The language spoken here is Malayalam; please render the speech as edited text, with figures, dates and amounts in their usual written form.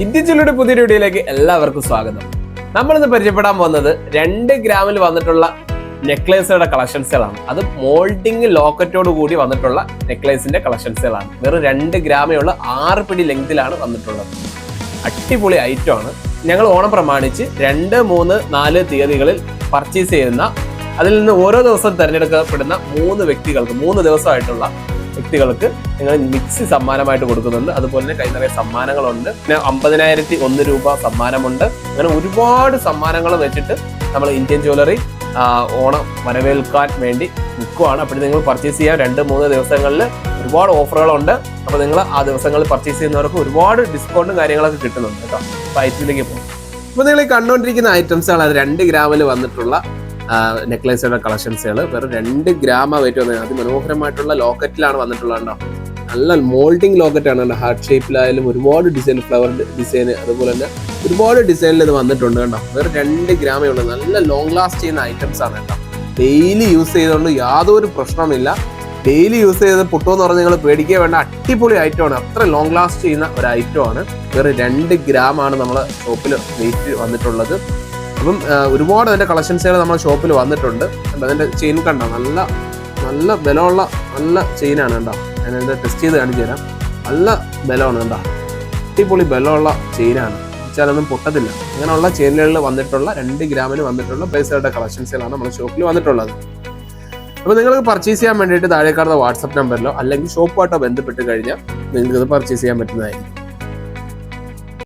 ഇന്ത്യൻ ജ്വല്ലറിയുടെ പുതിയൊരു വീഡിയോയിലേക്ക് എല്ലാവർക്കും സ്വാഗതം. നമ്മളിന്ന് പരിചയപ്പെടാൻ പോകുന്നത് 2 ഗ്രാമിൽ വന്നിട്ടുള്ള നെക്ലേസുകളുടെ കളക്ഷൻസുകളാണ്. അത് മോൾഡിംഗ് ലോക്കറ്റോട് കൂടി വന്നിട്ടുള്ള നെക്ലേസിന്റെ കളക്ഷൻസുകളാണ്. വെറും 2 ഗ്രാമേ ഉള്ള 6 പിടി ലെങ്തിലാണ് വന്നിട്ടുള്ളത്. അടിപൊളി ഐറ്റമാണ്. ഞങ്ങൾ ഓണം പ്രമാണിച്ച് 2, 3, 4 തീയതികളിൽ പർച്ചേസ് ചെയ്യുന്ന, അതിൽ നിന്ന് ഓരോ ദിവസം തിരഞ്ഞെടുക്കപ്പെടുന്ന 3 വ്യക്തികൾക്ക് 3 ദിവസമായിട്ടുള്ള വ്യക്തികൾക്ക് നിങ്ങൾ മിക്സി സമ്മാനമായിട്ട് കൊടുക്കുന്നുണ്ട്. അതുപോലെ തന്നെ കൈ നിറയെ സമ്മാനങ്ങളുണ്ട്. പിന്നെ 50,001 രൂപ സമ്മാനമുണ്ട്. അങ്ങനെ ഒരുപാട് സമ്മാനങ്ങൾ വെച്ചിട്ട് നമ്മൾ ഇന്ത്യൻ ജ്വല്ലറി ഓണം വരവേൽക്കാൻ വേണ്ടി നിൽക്കുവാണ്. അപ്പോൾ നിങ്ങൾ പർച്ചേസ് ചെയ്യാൻ 2-3 ദിവസങ്ങളിൽ ഒരുപാട് ഓഫറുകളുണ്ട്. അപ്പോൾ നിങ്ങൾ ആ ദിവസങ്ങളിൽ പർച്ചേസ് ചെയ്യുന്നവർക്ക് ഒരുപാട് ഡിസ്കൗണ്ടും കാര്യങ്ങളൊക്കെ കിട്ടുന്നുണ്ട് കേട്ടോ. അപ്പോൾ ഐറ്റത്തിലേക്ക് പോകും. അപ്പോൾ നിങ്ങൾ ഈ കണ്ടുകൊണ്ടിരിക്കുന്ന ഐറ്റംസുകൾ അത് 2 ഗ്രാമിൽ വന്നിട്ടുള്ള നെക്ലേസുകളുടെ കളക്ഷൻസുകൾ. വെറും 2 ഗ്രാം വെയിറ്റ് വന്നത്. അതിമനോഹരമായിട്ടുള്ള ലോക്കറ്റിലാണ് വന്നിട്ടുള്ളത് കേട്ടോ. നല്ല മോൾഡിംഗ് ലോക്കറ്റാണ് കേട്ടോ. ഹാർട്ട് ഷേപ്പിലായാലും ഒരുപാട് ഡിസൈൻ, ഫ്ലവർ ഡിസൈൻ, അതുപോലെ തന്നെ ഒരുപാട് ഡിസൈനിൽ ഇത് വന്നിട്ടുണ്ട് കേട്ടോ. വെറും 2 ഗ്രാമേ ഉള്ളൂ. നല്ല ലോങ് ലാസ്റ്റ് ചെയ്യുന്ന ഐറ്റംസ് ആണ് കേട്ടോ. ഡെയിലി യൂസ് ചെയ്തുകൊണ്ട് യാതൊരു പ്രശ്നമില്ല. ഡെയിലി യൂസ് ചെയ്ത് പൊട്ടുമെന്ന് പറഞ്ഞ് നിങ്ങൾ പേടിക്കുക വേണ്ട. അടിപൊളി ഐറ്റമാണ്. അത്ര ലോങ് ലാസ്റ്റ് ചെയ്യുന്ന ഒരു ഐറ്റമാണ്. വെറും 2 ഗ്രാം ആണ് നമ്മളെ ഷോപ്പിൽ വെയിറ്റ് വന്നിട്ടുള്ളത്. അപ്പം ഒരുപാട് അതിൻ്റെ കളക്ഷൻസുകൾ നമ്മുടെ ഷോപ്പിൽ വന്നിട്ടുണ്ട്. അതിൻ്റെ ചെയിൻ കണ്ടോ, നല്ല നല്ല ബലമുള്ള നല്ല ചെയിനാണ് കേട്ടോ. ഞാനത് ടെസ്റ്റ് ചെയ്ത് കാണിച്ചു തരാം. നല്ല ബലമാണ് കേട്ടോ. അടിപൊളി ബലമുള്ള ചെയിനാണ്. വെച്ചാലൊന്നും പൊട്ടത്തില്ല. അങ്ങനെയുള്ള ചെയിനുകളിൽ വന്നിട്ടുള്ള 2 ഗ്രാമിന് വന്നിട്ടുള്ള പൈസയുടെ കളക്ഷൻസുകളാണ് നമ്മുടെ ഷോപ്പിൽ വന്നിട്ടുള്ളത്. അപ്പോൾ നിങ്ങൾക്ക് പർച്ചേസ് ചെയ്യാൻ വേണ്ടിയിട്ട് താഴെ കാണുന്ന വാട്സപ്പ് നമ്പറിലോ അല്ലെങ്കിൽ ഷോപ്പുമായിട്ടോ ബന്ധപ്പെട്ട് കഴിഞ്ഞാൽ നിങ്ങൾക്ക് ഇത് പർച്ചേസ് ചെയ്യാൻ പറ്റുന്നതായിരിക്കും.